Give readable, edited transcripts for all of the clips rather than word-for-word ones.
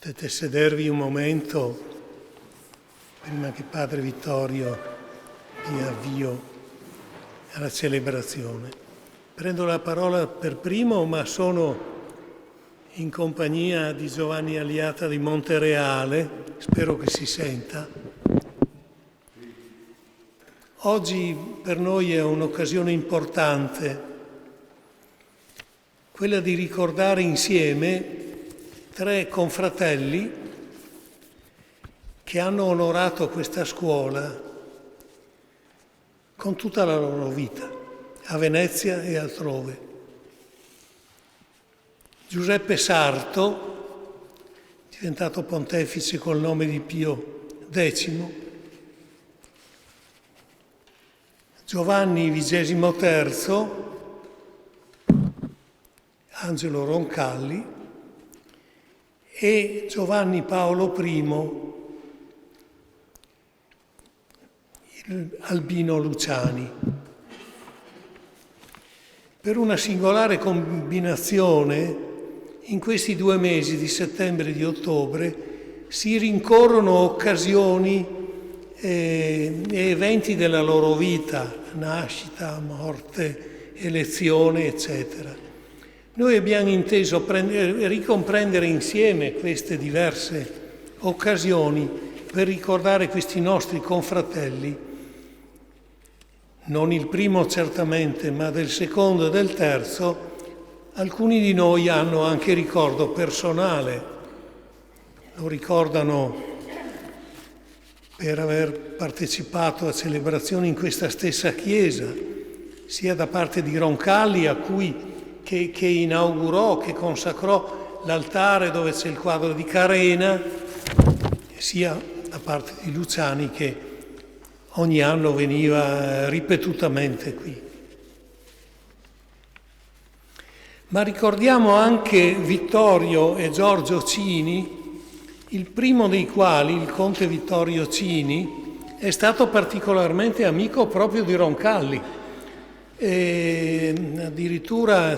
Potete sedervi un momento prima che Padre Vittorio dia avvio alla celebrazione. Prendo la parola per primo, ma sono in compagnia di Giovanni Aliata di Montereale, spero che si senta. Oggi per noi è un'occasione importante, quella di ricordare insieme 3 confratelli che hanno onorato questa scuola con tutta la loro vita, a Venezia e altrove. Giuseppe Sarto, diventato pontefice col nome di Pio X, Giovanni XXIII, Angelo Roncalli e Giovanni Paolo I, Albino Luciani. Per una singolare combinazione, in questi 2 mesi di settembre e di ottobre si rincorrono occasioni e eventi della loro vita, nascita, morte, elezione, eccetera. Noi abbiamo inteso ricomprendere insieme queste diverse occasioni per ricordare questi nostri confratelli, non il primo certamente, ma del secondo e del terzo. Alcuni di noi hanno anche ricordo personale, lo ricordano per aver partecipato a celebrazioni in questa stessa chiesa, sia da parte di Roncalli, che inaugurò, che consacrò l'altare dove c'è il quadro di Carena, sia da parte di Luciani, che ogni anno veniva ripetutamente qui. Ma ricordiamo anche Vittorio e Giorgio Cini, il primo dei quali, il conte Vittorio Cini, è stato particolarmente amico proprio di Roncalli. E addirittura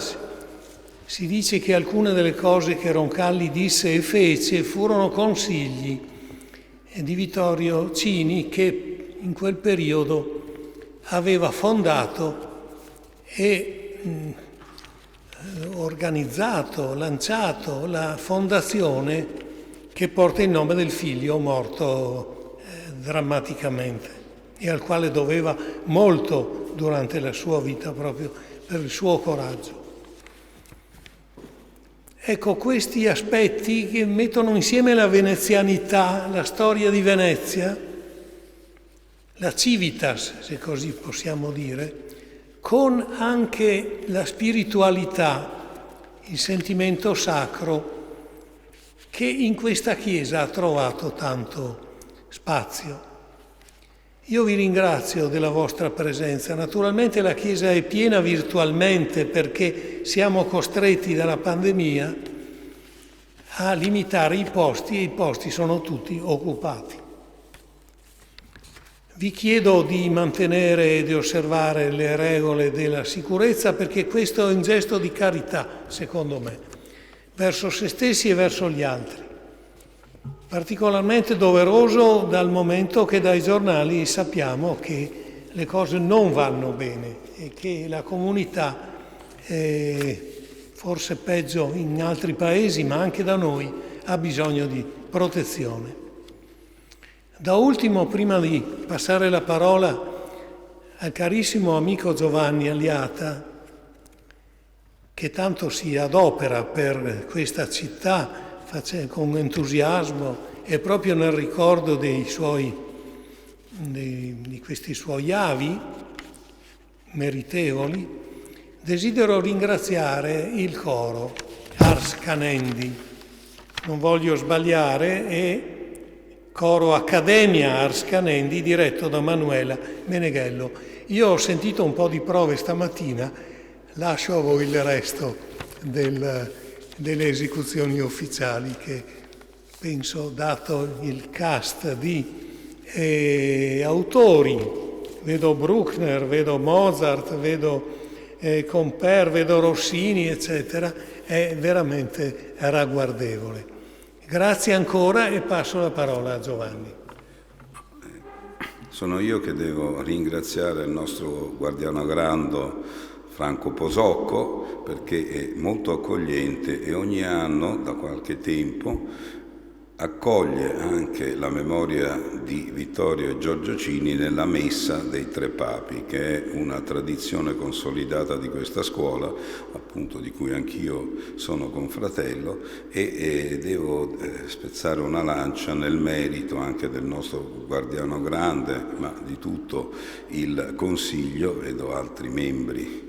si dice che alcune delle cose che Roncalli disse e fece furono consigli di Vittorio Cini, che in quel periodo aveva fondato e organizzato, lanciato la fondazione che porta il nome del figlio morto drammaticamente e al quale doveva molto durante la sua vita proprio per il suo coraggio. Ecco, questi aspetti che mettono insieme la venezianità, la storia di Venezia, la civitas, se così possiamo dire, con anche la spiritualità, il sentimento sacro che in questa chiesa ha trovato tanto spazio. Io vi ringrazio della vostra presenza. Naturalmente la Chiesa è piena virtualmente perché siamo costretti dalla pandemia a limitare i posti e i posti sono tutti occupati. Vi chiedo di mantenere e di osservare le regole della sicurezza perché questo è un gesto di carità, secondo me, verso se stessi e verso gli altri. Particolarmente doveroso dal momento che dai giornali sappiamo che le cose non vanno bene e che la comunità, forse peggio in altri paesi, ma anche da noi, ha bisogno di protezione. Da ultimo, prima di passare la parola al carissimo amico Giovanni Aliata, che tanto si adopera per questa città, con entusiasmo e proprio nel ricordo di questi suoi avi meritevoli, desidero ringraziare il coro Ars Canendi, non voglio sbagliare, è coro Accademia Ars Canendi diretto da Manuela Meneghello. Io ho sentito un po' di prove stamattina, lascio a voi il resto delle esecuzioni ufficiali che penso, dato il cast di autori, vedo Bruckner, vedo Mozart, vedo Comper, vedo Rossini, eccetera, è veramente ragguardevole. Grazie ancora e passo la parola a Giovanni. Sono io che devo ringraziare il nostro guardiano grando Franco Posocco, perché è molto accogliente e ogni anno, da qualche tempo, accoglie anche la memoria di Vittorio e Giorgio Cini nella Messa dei Tre Papi, che è una tradizione consolidata di questa scuola, appunto di cui anch'io sono confratello, e devo spezzare una lancia nel merito anche del nostro guardiano grande, ma di tutto il Consiglio. Vedo altri membri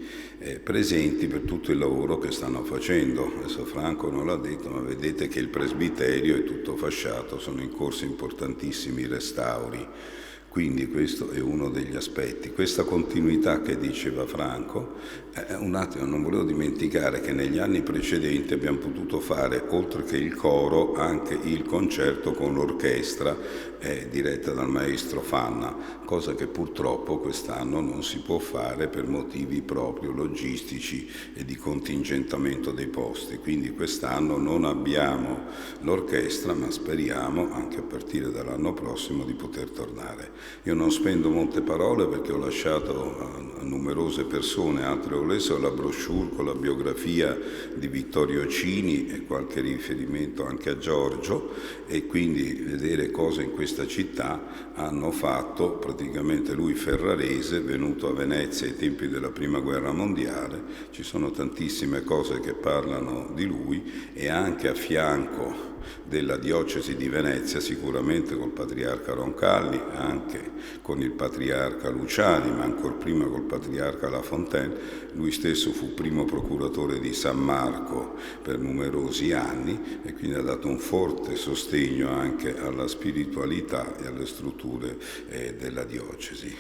presenti per tutto il lavoro che stanno facendo. Adesso Franco non l'ha detto, ma vedete che il presbiterio è tutto fasciato, sono in corso importantissimi restauri, quindi questo è uno degli aspetti. Questa continuità che diceva Franco, un attimo, non volevo dimenticare che negli anni precedenti abbiamo potuto fare, oltre che il coro, anche il concerto con l'orchestra diretta dal maestro Fanna, cosa che purtroppo quest'anno non si può fare per motivi proprio logistici e di contingentamento dei posti. Quindi quest'anno non abbiamo l'orchestra, ma speriamo anche a partire dall'anno prossimo di poter tornare. Io non spendo molte parole perché ho lasciato a numerose persone, altre ho letto la brochure con la biografia di Vittorio Cini e qualche riferimento anche a Giorgio, e quindi vedere cosa in questa città hanno fatto. Praticamente lui ferrarese, venuto a Venezia ai tempi della Prima Guerra Mondiale, ci sono tantissime cose che parlano di lui, e anche a fianco della diocesi di Venezia, sicuramente col patriarca Roncalli, anche con il patriarca Luciani, ma ancora prima col patriarca La Fontaine. Lui stesso fu primo procuratore di San Marco per numerosi anni e quindi ha dato un forte sostegno anche alla spiritualità e alle strutture della diocesi.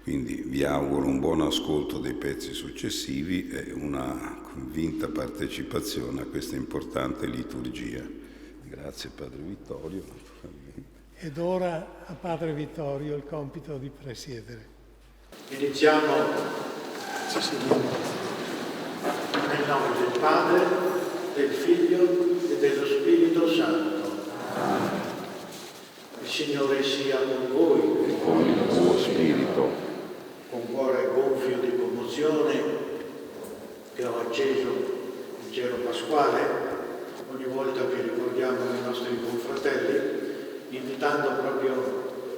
Quindi vi auguro un buon ascolto dei pezzi successivi e una convinta partecipazione a questa importante liturgia. Grazie Padre Vittorio. Ed ora a Padre Vittorio il compito di presiedere. Iniziamo nel nome del Padre, del Figlio e dello Spirito Santo. Il Signore sia con voi E con il tuo spirito. Con cuore gonfio di commozione che ho acceso il cero pasquale ogni volta che ricordiamo i nostri confratelli, invitando proprio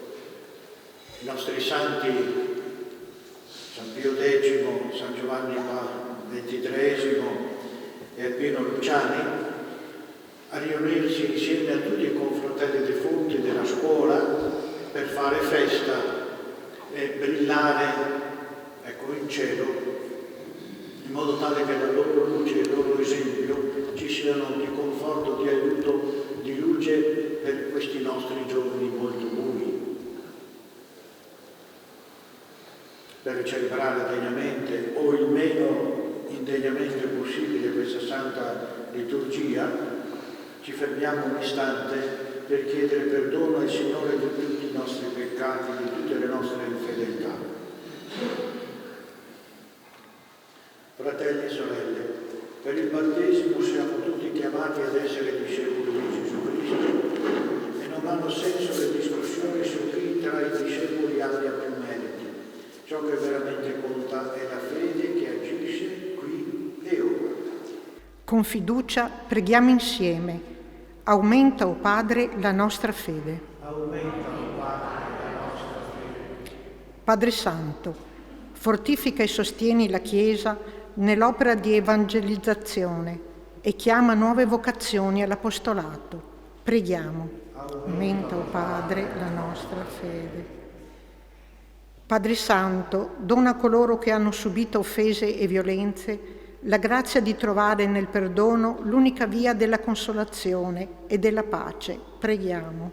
i nostri santi, San Pio X, San Giovanni XXIII e Pino Luciani, a riunirsi insieme a tutti i confratelli defunti della scuola per fare festa e brillare, in cielo, in modo tale che la loro luce e il loro esempio ci siano di conforto, di aiuto, di luce per questi nostri giorni molto bui. Per celebrare degnamente o il meno indegnamente possibile questa santa liturgia, ci fermiamo un istante per chiedere perdono al Signore di tutti i nostri peccati, di tutte le nostre infedeltà. Fratelli e sorelle, per il battesimo siamo tutti chiamati ad essere discepoli di Gesù Cristo e non hanno senso le discussioni su chi tra i discepoli abbia più meriti. Ciò che veramente conta è la fede che agisce qui e ora. Con fiducia preghiamo insieme. Aumenta, o Padre, la nostra fede. Aumenta, o Padre, la nostra fede. Padre Santo, fortifica e sostieni la Chiesa nell'opera di evangelizzazione e chiama nuove vocazioni all'apostolato. Preghiamo. Aumenta, o Padre, la nostra fede. Padre Santo, dona a coloro che hanno subito offese e violenze la grazia di trovare nel perdono l'unica via della consolazione e della pace. Preghiamo.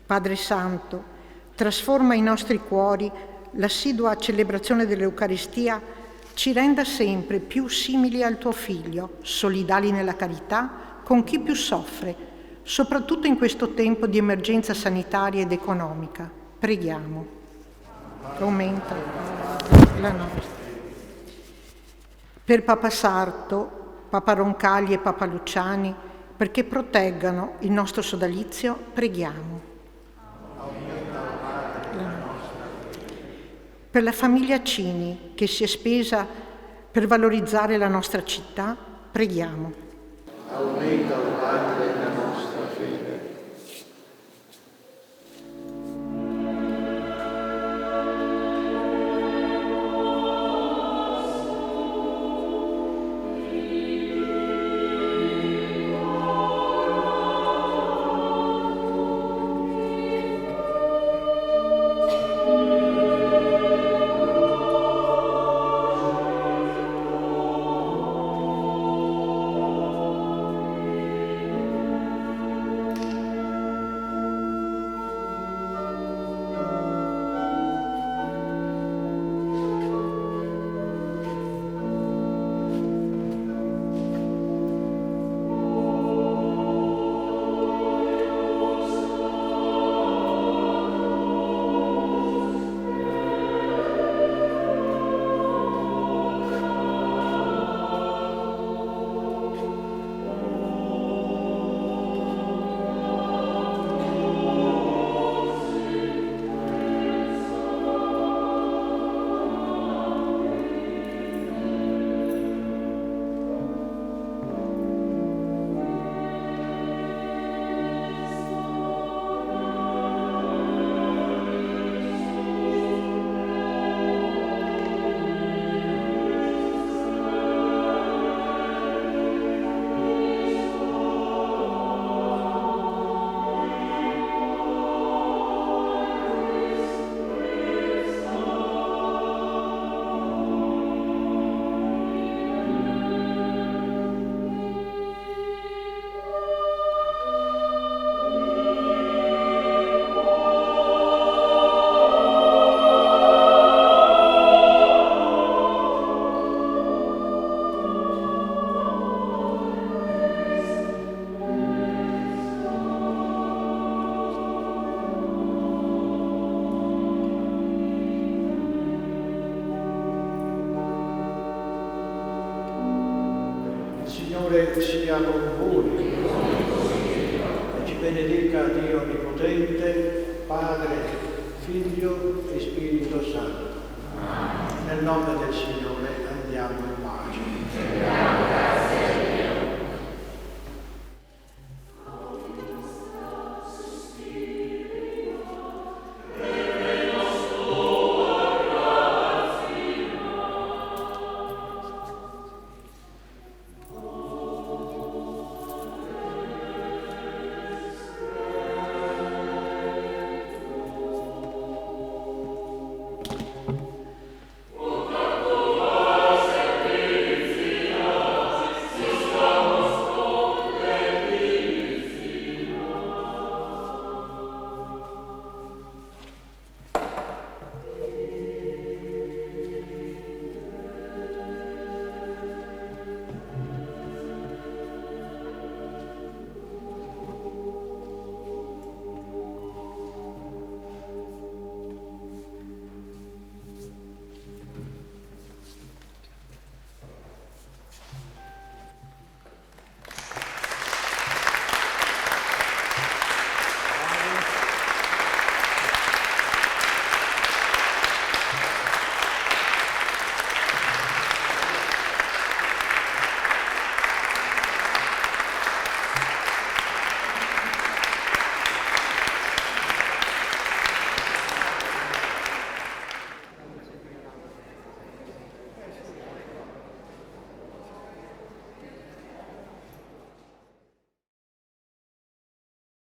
Padre Santo, trasforma i nostri cuori, l'assidua celebrazione dell'Eucaristia ci renda sempre più simili al tuo Figlio, solidali nella carità con chi più soffre, soprattutto in questo tempo di emergenza sanitaria ed economica. Preghiamo. Aumenta la nostra. Per Papa Sarto, Papa Roncalli e Papa Luciani, perché proteggano il nostro sodalizio, preghiamo. Per la famiglia Cini, che si è spesa per valorizzare la nostra città, preghiamo. Aumenta, o Padre, la nostra fede. Signore sia con voi e ci benedica Dio Onnipotente, Padre, Figlio e Spirito Santo. Nel nome del Signore andiamo in pace.